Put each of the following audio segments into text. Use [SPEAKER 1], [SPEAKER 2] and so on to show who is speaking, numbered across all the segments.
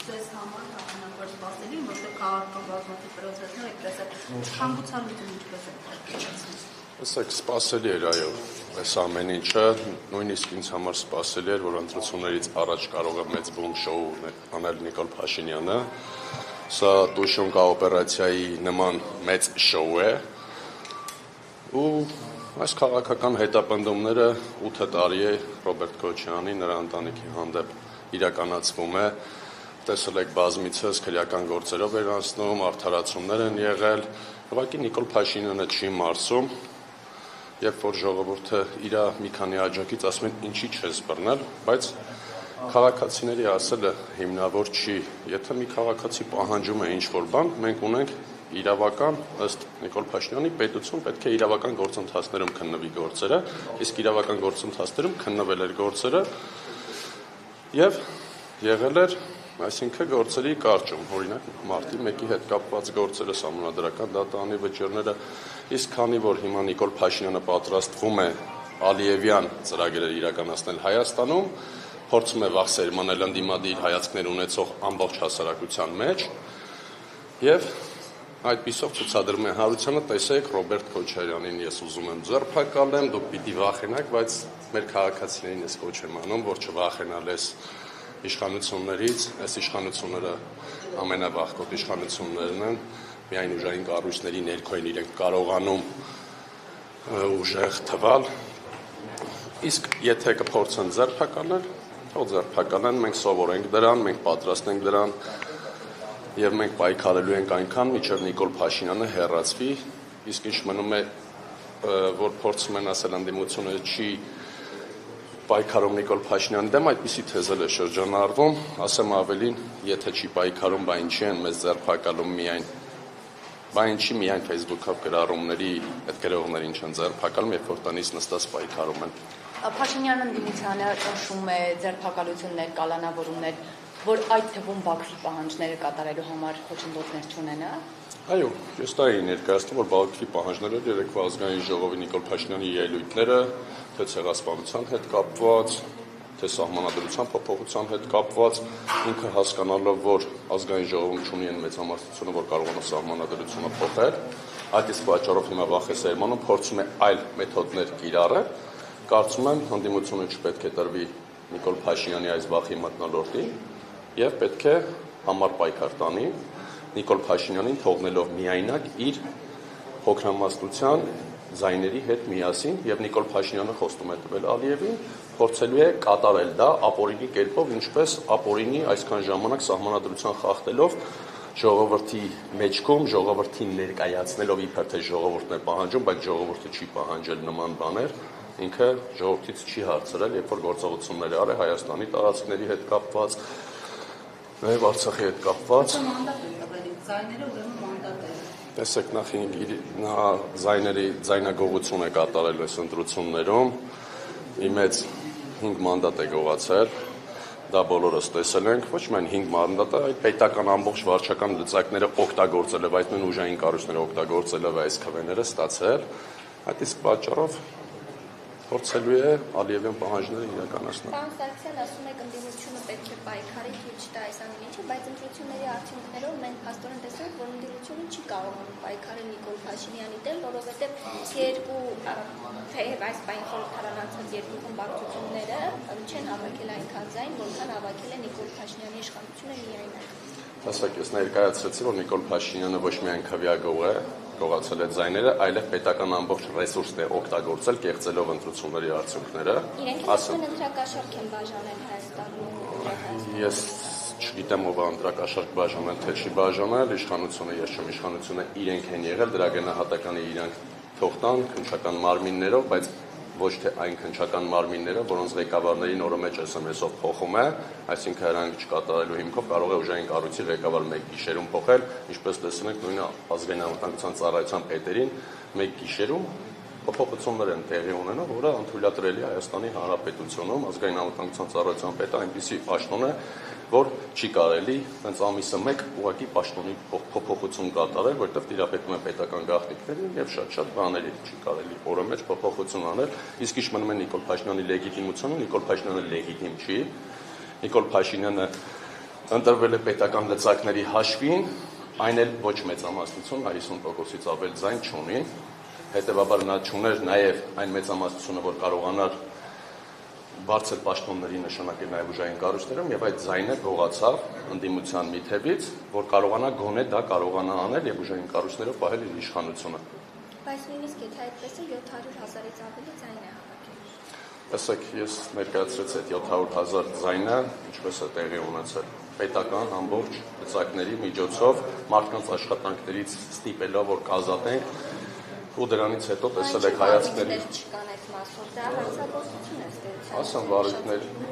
[SPEAKER 1] Ձեզ համար ամենակարճ սպասելի, որտեղ քաղաքական բազմաթիվ պրոցեսներ եք տեսել, հանգուցալուծում ինչպես եք պատկերացնում։
[SPEAKER 2] Ասեք, սպասելի էր, այո, այս ամեն ինչը, նույնիսկ ինձ համար սպասելի էր, որ ընտրություններից առաջ կարող է մեծ բում շոու անել Նիկոլ Փաշինյանը։ Սա Տուշունկա օպերացիայի նման մեծ շոու է, ու այս քաղաքական հետապնդումները 8 տարի է Ռոբերտ Քոչարյանի նրա ընտանիքի հանդեպ իրականացվում է, տեսել եք բազմիցս քրեական գործերով էր անցնում, արդարացումներ են եղել, ուղղակի Նիկոլ Փաշինյանը չի մարսում, երբ որ ժողովուրդը իր մի քանի աջակից ասում են ինչի չես բռնել, բայց քաղաքացիների ասելը հիմնավոր չի, եթե մի քաղաքացի պահանջում է ինչ-որ բան, մենք ունենք իրավական, ըստ Նիկոլ Փաշինյանի պետություն պետք է իրավական գործընթացներում քննվի գործերը, իսկ իրավական գործընթացներում քննվել էր գործերը եւ եղել էր, այսինքն գործերի կարճում, օրինակ մարտի 1-ի հետ կապված գործերը, սահմանադրական դատարանի վճիռները, իսկ քանի որ հիմա Նիկոլ Փաշինյանը պատրաստվում է Ալիևյան ծրագրեր իրականացնել Հայաստանում, փորձում է վաղ սերմանել ընդդիմադիր հայացքներ ունեցող ամբողջ հասարակության մեջ եւ այդպիսով ցուցադրում է հանրությանը, տեսեք Ռոբերտ Քոչարյանին ես ուզում եմ ձերբակալեմ, դուք պիտի վախենաք, բայց մեր քաղաքացիներին ես կոչ եմ անում, որ չվախենալ ես իշխանություններից, այս իշխանությունները ամենավաղկոտ իշխանություններն են, միայն ուժային կառույցների ներքոյն իրենք կարողանում ուժեղ թվալ, իսկ եթե կփորձեն ձերբակալել, թող ձերբակալեն, մենք սովոր ենք դրան, մենք պատրաստ ենք դրան եւ մենք պայքարելու ենք այնքան, մինչեւ Նիկոլ Փաշինյանը հեռացվի, իսկ ինչ մնում է, որ փորձում են ասել ընդդիմությունը չի պայքարում Նիկոլ Փաշինյանի դեմ, այդպիսի թեզել է շրջանառվում, ասեմ ավելին, եթե չի պայքարում, բա ինչի են մեզ ձերբակալում միայն Facebook-ով գրառումների այդ գրողներին չեն ձերբակալում, երբ որ տնից նստած պայքարում են։
[SPEAKER 3] Փաշինյանը ընդդիմությանը ճնշում է ձերբակալություններ, կալանավորումներ, որ այդ թվում Բաքվի պահանջները կատարելու համար խոչընդոտներ չունենա։
[SPEAKER 2] Այո, ես դա էի ներկայացնում, որ Բաքվի պահանջները երեկվա ազգային ժողովի Նիկոլ Փաշինյանի ելույթները, թե ցեղասպանության հետ կապված, թե սահմանադրության փոփոխության հետ կապված, ինքը հասկանալով, որ ազգային ժողովում չունի այն մեծամասնությունը, որ կարողանա սահմանադրությունը փոխել, այդ իսկ պատճառով հիմա վախ է սերմանում, փորձում է այլ մեթոդներ կիրառել, կարծում եմ ընդդիմությունը չպետք է տրվի Նիկոլ Փաշինյանի այս վախի մթնոլորտին եւ պետք է համառ պայքար տանի Նիկոլ Փաշինյանին թողնելով միայնակ իր փոքրամասնության զայների հետ միասին եւ Նիկոլ Փաշինյանը խոստում է տվել Ալիևին, փորձելու է կատարել դա ապօրինի կերպով, ինչպես ապօրինի այսքան ժամանակ սահմանադրության խախտելով ժողովրդի մեջքում, ժողովրդին ներկայացնելով իբր թե ժողովուրդն է պահանջում, բայց ժողովուրդը չի պահանջել նման բաներ, ինքը ժողովրդից չի հարցրել, երբ որ գործողություններ արել Հայաստանի տարածքների հետ կապված, նաեւ Արցախի հետ կապված։
[SPEAKER 1] Զայները ուրեմն մանդատ են։
[SPEAKER 2] Տեսեք, նա ձայնագողություն է կատարել այս ընտրություններում, մի մեծ 5 մանդատ է գողացել, դա բոլորս տեսել ենք, ոչ միայն 5 մանդատը, այդ պետական ամբողջ վարչական լծակները օգտագործելով, այդ նույն ուժային կառույցները օգտագործելով այս քվեները ստացել, այդ իսկ պատճառով փորձելու է Ալիևյան պահանջները իրականացնել։
[SPEAKER 4] Պարոն Սարգսյան ասում եք ընդդիմությունը պետք է պայքարի թույլ չտա այս ամեն ինչը, բայց ընտրությունների արդյունքներով մենք փաստորեն տեսնում ենք, որ ընդդիմությունը չի կարողանում պայքարել Նիկոլ Փաշինյանի դեմ, որովհետև թեև այս պայն խորհրդարանացած երկու խմբակցությունները չեն հավաքել այնքան ձայն, որքան հավաքել է Նիկոլ Փաշինյանի իշխանությունը միայնակ։
[SPEAKER 2] Ասեք, ես ներկայացրեցի, որ Նիկոլ Փաշինյանը ոչ միայն քվեագող է, գողացել է ձայները, այլև պետական ամբողջ ռեսուրսն է օգտագործել կեղծելով ընտրությունների արդյունքները։
[SPEAKER 4] Իրենք ասում են ընտրակաշառք են բաժանել Հայաստանում։
[SPEAKER 2] Ես չգիտեմ ով է ընտրակաշառք բաժանել, թե չի բաժանել, իշխանությունը, ես չեմ, իշխանությունը իրենք են եղել, դրա գնահատականը իրանք թող տան քննչական մարմիններով, բայց ոչ թե այն քննչական մարմինները, որոնց ղեկավարներին օրը մեջ SMS-ով փոխում է, այսինքն հրանք չկատարելու հիմքով կարող է ուժային կառույցի ղեկավար մեկ գիշերում փոխել, ինչպես տեսնում եք նույն ազգային անվտանգության ծառայության պետերին մեկ գիշերում փոփոխություններ են տեղի ունենում, որը անթույլատրելի է Հայաստանի Հանրապետությունում, ազգային անվտանգության ծառայության պետը այնպիսի պաշտոն է, որ չի կարելի հենց ամիսը մեկ ուղղակի պաշտոնի փոփոխություն կատարել, որովհետև տիրապետում է պետական գաղտնիքներին եւ շատ բաների չի կարելի օրը մեջ փոփոխություն անել, իսկ ինչ մնում է Նիկոլ Փաշինյանի լեգիտիմությունը, Նիկոլ Փաշինյանը լեգիտիմ չի, Նիկոլ Փաշինյանը ընտրվել է պետական լծակների հաշվին, այն էլ ոչ մեծամասնություն, 50%-ից ավել ձայն չունի, հետևաբար նա չուներ նաև այն մեծամասնությունը, որ կարողանար բարձր պաշտոնների նշանակել նաև ուժային կառույցներում, եւ այդ ձայնը գողացավ ընդդիմության մի թևից, որ կարողանա գոնե դա կարողանա անել եւ ուժային կառույցներով պահել իր իշխանությունը։
[SPEAKER 4] Բայց նույնիսկ եթե այդպես է 700,000-ից ավելի ձայն է հավաքել։
[SPEAKER 2] Տեսեք, ես ներկայացրեց այդ 700,000 ձայնը, ինչպես է տեղի ունեցել։ Պետական ամբողջ լծակների միջոցով մարդկանց աշխատանքներից ստիպելով, որ կազատենք, ու դրանից հետո տեսել եք հայացքների։
[SPEAKER 4] Չկան այդ մասով, դա հանցագործություն է ստեղծել։
[SPEAKER 2] Ասեմ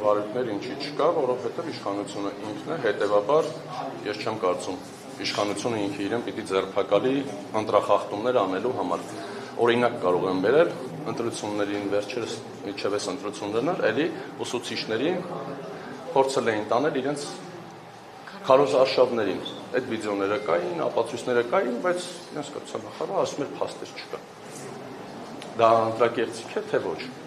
[SPEAKER 2] վարույթներ ինչի չկա, որովհետև իշխանությունը ինքն է, հետևաբար ես չեմ կարծում իշխանությունը ինքը իրեն պիտի ձերբակալի ընտրախախտումներ անելու համար։ Օրինակ կարող եմ բերել ընտրություններին վերջերս միջևես ընտրություններն էր, էլի ուսուցիչներին փորձել էին տանել իրենց քարոզարշավներին։ Այդ վիդեոները կային, ապացույցները կային, բայց իրենց կրթության նախարարը ասում էր փաստեր չկա։ Դա ընտրակեղծիք է, թե ոչ։